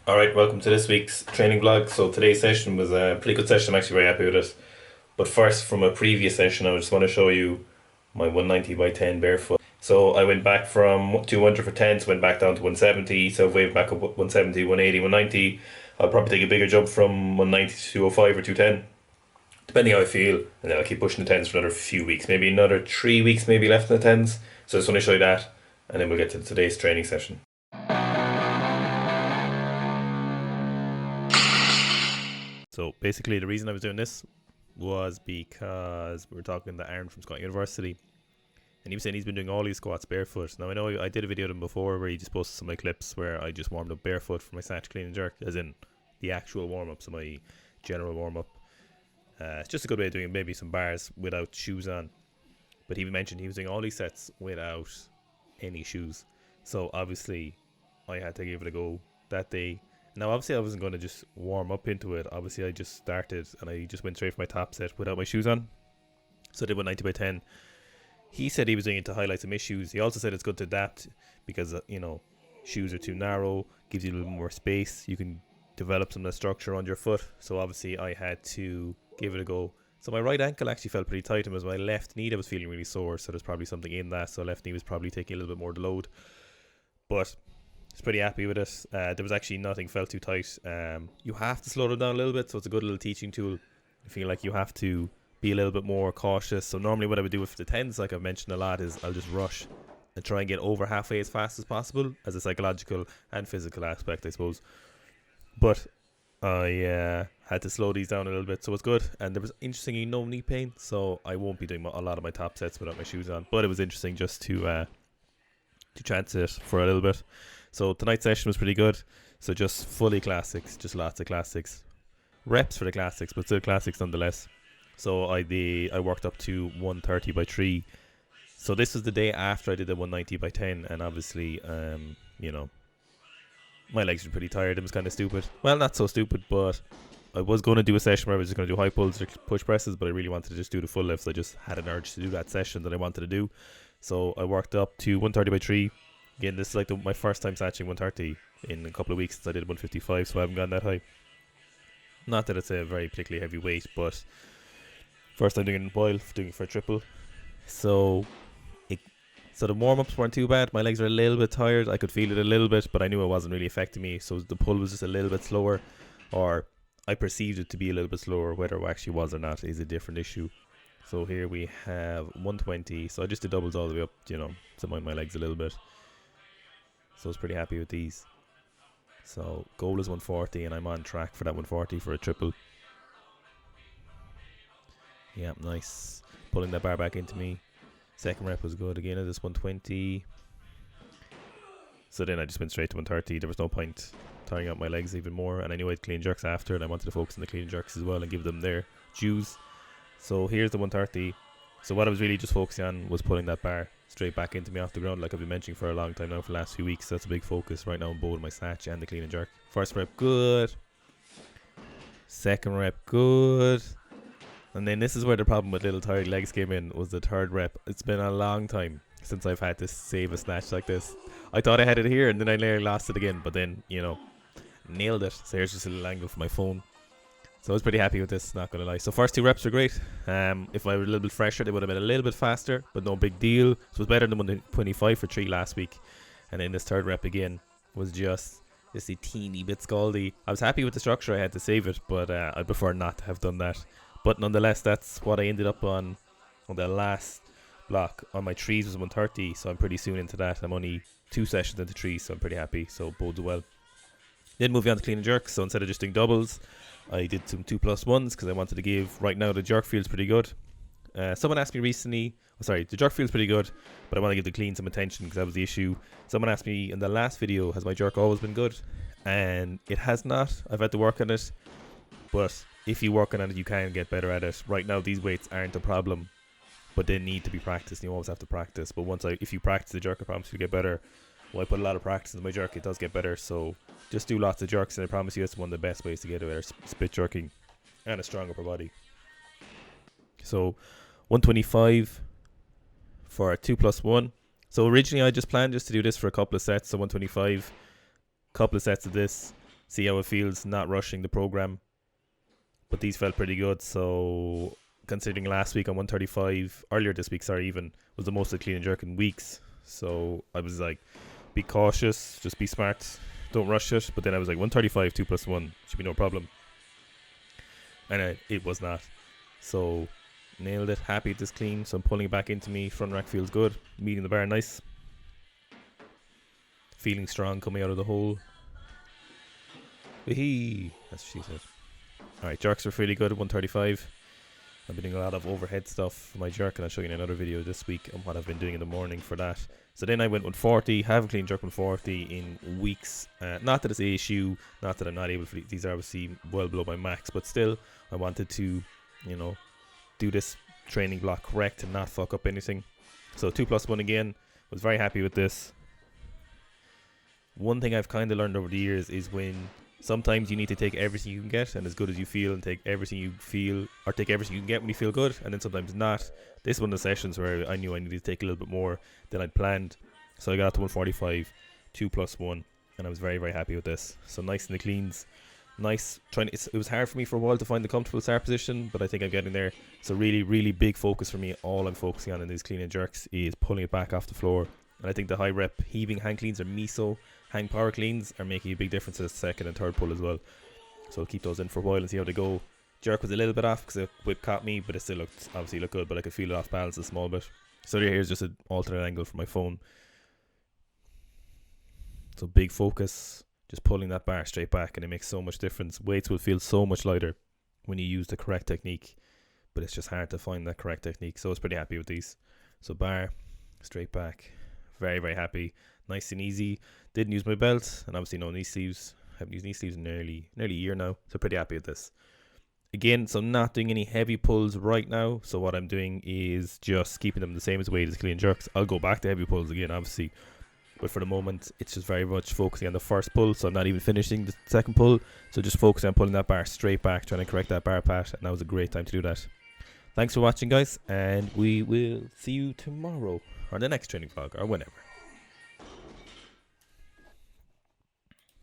All right, welcome to this week's training vlog. So today's session was a pretty good session. I'm actually very happy with it. But first, from a previous session, I just want to show you my 190 by 10 barefoot. So I went back from 200 for 10s, went back down to 170. So I've waved back up 170, 180, 190. I'll probably take a bigger jump from 190 to 205 or 210, depending how I feel. And then I'll keep pushing the 10s for another few weeks, maybe another 3 weeks maybe left in the 10s. So I just want to show you that. And then we'll get to today's training session. So basically, the reason I was doing this was because we were talking to Aaron from Scott University, and he was saying he's been doing all these squats barefoot. Now I know I did a video of him before where he just posted some of my clips where I just warmed up barefoot for my snatch, clean and jerk, as in the actual warm up, so my general warm up. It's just a good way of doing maybe some bars without shoes on. But he mentioned he was doing all these sets without any shoes, so obviously I had to give it a go that day. Now, obviously, I wasn't going to just warm up into it. Obviously, I just started and I just went straight for my top set without my shoes on. So I did 190 by 10. He said he was doing it to highlight some issues. He also said it's good to adapt because, shoes are too narrow, gives you a little more space. You can develop some of the structure on your foot. So obviously, I had to give it a go. So my right ankle actually felt pretty tight, and it was my left knee that was feeling really sore. So there's probably something in that. So left knee was probably taking a little bit more to load. But I was pretty happy with it. There was actually nothing felt too tight. You have to slow them down a little bit, so it's a good little teaching tool. I feel like you have to be a little bit more cautious. So normally what I would do with the 10s, like I've mentioned a lot, is I'll just rush and try and get over halfway as fast as possible as a psychological and physical aspect, I suppose. But I had to slow these down a little bit, so it's good. And there was interestingly no knee pain, so I won't be doing a lot of my top sets without my shoes on. But it was interesting just to chance it for a little bit. So tonight's session was pretty good. So just fully classics, just lots of classics. Reps for the classics, but still classics nonetheless. So I worked up to 130 by 3. So this was the day after I did the 190 by 10, and obviously, my legs were pretty tired. It was kind of stupid. Well, not so stupid, but I was going to do a session where I was just going to do high pulls or push presses, but I really wanted to just do the full lifts. I just had an urge to do that session that I wanted to do. So I worked up to 130 by 3. Again, this is like my first time snatching 130 in a couple of weeks since I did 155, so I haven't gone that high. Not that it's a very particularly heavy weight, but first time doing it in boil, doing it for a triple. So the warm-ups weren't too bad. My legs were a little bit tired. I could feel it a little bit, but I knew it wasn't really affecting me. So the pull was just a little bit slower, or I perceived it to be a little bit slower. Whether it actually was or not is a different issue. So here we have 120. So I just did doubles all the way up, to mind my legs a little bit. So I was pretty happy with these. So goal is 140, and I'm on track for that 140 for a triple. Yeah, nice. Pulling that bar back into me. Second rep was good again at this 120. So then I just went straight to 130. There was no point tiring out my legs even more, and I knew I had clean jerks after, and I wanted to focus on the clean jerks as well and give them their dues. So here's the 130. So what I was really just focusing on was pulling that bar straight back into me off the ground, like I've been mentioning for a long time now, for the last few weeks. That's a big focus right now on both my snatch and the clean and jerk. First rep, good. Second rep, good. And then this is where the problem with little tired legs came in, was the third rep. It's been a long time since I've had to save a snatch like this. I thought I had it here, and then I nearly lost it again, but then, nailed it. So here's just a little angle for my phone. So I was pretty happy with this, not going to lie. So first two reps were great. If I were a little bit fresher, they would have been a little bit faster, but no big deal. So it was better than 125 for 3 last week. And then this third rep again was just a teeny bit scaldy. I was happy with the structure. I had to save it, but I'd prefer not to have done that. But nonetheless, that's what I ended up on the last block. On my threes was 130, so I'm pretty soon into that. I'm only 2 sessions into 3, so I'm pretty happy. So bodes well. Then moving on to clean and jerk. So instead of just doing doubles, I did some 2+1s because I wanted to give. Right now the jerk feels pretty good. Someone asked me recently, the jerk feels pretty good, but I want to give the clean some attention because that was the issue. Someone asked me in the last video, has my jerk always been good? And it has not. I've had to work on it, but if you work on it, you can get better at it. Right now these weights aren't a problem, but they need to be practiced. You always have to practice, but if you practice the jerk, I promise you get better. Well, I put a lot of practice into my jerk, it does get better. So just do lots of jerks, and I promise you it's one of the best ways to get better, split jerking and a strong upper body. So 125 for a 2+1. So originally I just planned just to do this for a couple of sets. So 125, couple of sets of this. see how it feels, not rushing the program. But these felt pretty good. So considering last week on 135, earlier this week, sorry, even was the most of clean and jerk in weeks. So I was like, be cautious, just be smart, don't rush it. But then I was like, 135, 2 plus 1 should be no problem. And it was not. So nailed it, happy with this clean. So I'm pulling it back into me, front rack feels good, meeting the bar nice. Feeling strong coming out of the hole. Wee-hee, that's what she said. Alright, jerks are really good at 135. I've been doing a lot of overhead stuff for my jerk, and I'll show you in another video this week on what I've been doing in the morning for that. So then I went 140, have a clean jerk 140 in weeks. Not that it's an issue, not that I'm not able to, these are obviously well below my max, but still I wanted to, you know, do this training block correct and not fuck up anything. So 2 plus 1 again, was very happy with this. One thing I've kind of learned over the years is when sometimes you need to take everything you can get and as good as you feel, and take everything you feel, or take everything you can get when you feel good, and then sometimes not. This one of the sessions where I knew I needed to take a little bit more than I'd planned, so I got to 145, 2 plus 1, and I was very, very happy with this. So nice in the cleans, nice. It was hard for me for a while to find the comfortable start position, but I think I'm getting there. So really, really big focus for me. All I'm focusing on in these clean and jerks is pulling it back off the floor, and I think the high rep heaving hang cleans or miso hang power cleans are making a big difference to the second and third pull as well. So I'll keep those in for a while and see how they go. Jerk was a little bit off because the whip caught me, but it still obviously looked good, but I could feel it off balance a small bit. So here's just an alternate angle for my phone. So big focus, just pulling that bar straight back, and it makes so much difference. Weights will feel so much lighter when you use the correct technique, but it's just hard to find that correct technique. So I was pretty happy with these. So bar, straight back, very, very happy. Nice and easy. Didn't use my belt, and obviously no knee sleeves. I haven't used knee sleeves in nearly a year now, so pretty happy with this. Again, so not doing any heavy pulls right now. So what I'm doing is just keeping them the same as weight as clean jerks. I'll go back to heavy pulls again, obviously, but for the moment, it's just very much focusing on the first pull. So I'm not even finishing the second pull. So just focusing on pulling that bar straight back, trying to correct that bar pat, and that was a great time to do that. Thanks for watching, guys, and we will see you tomorrow or the next training vlog or whenever.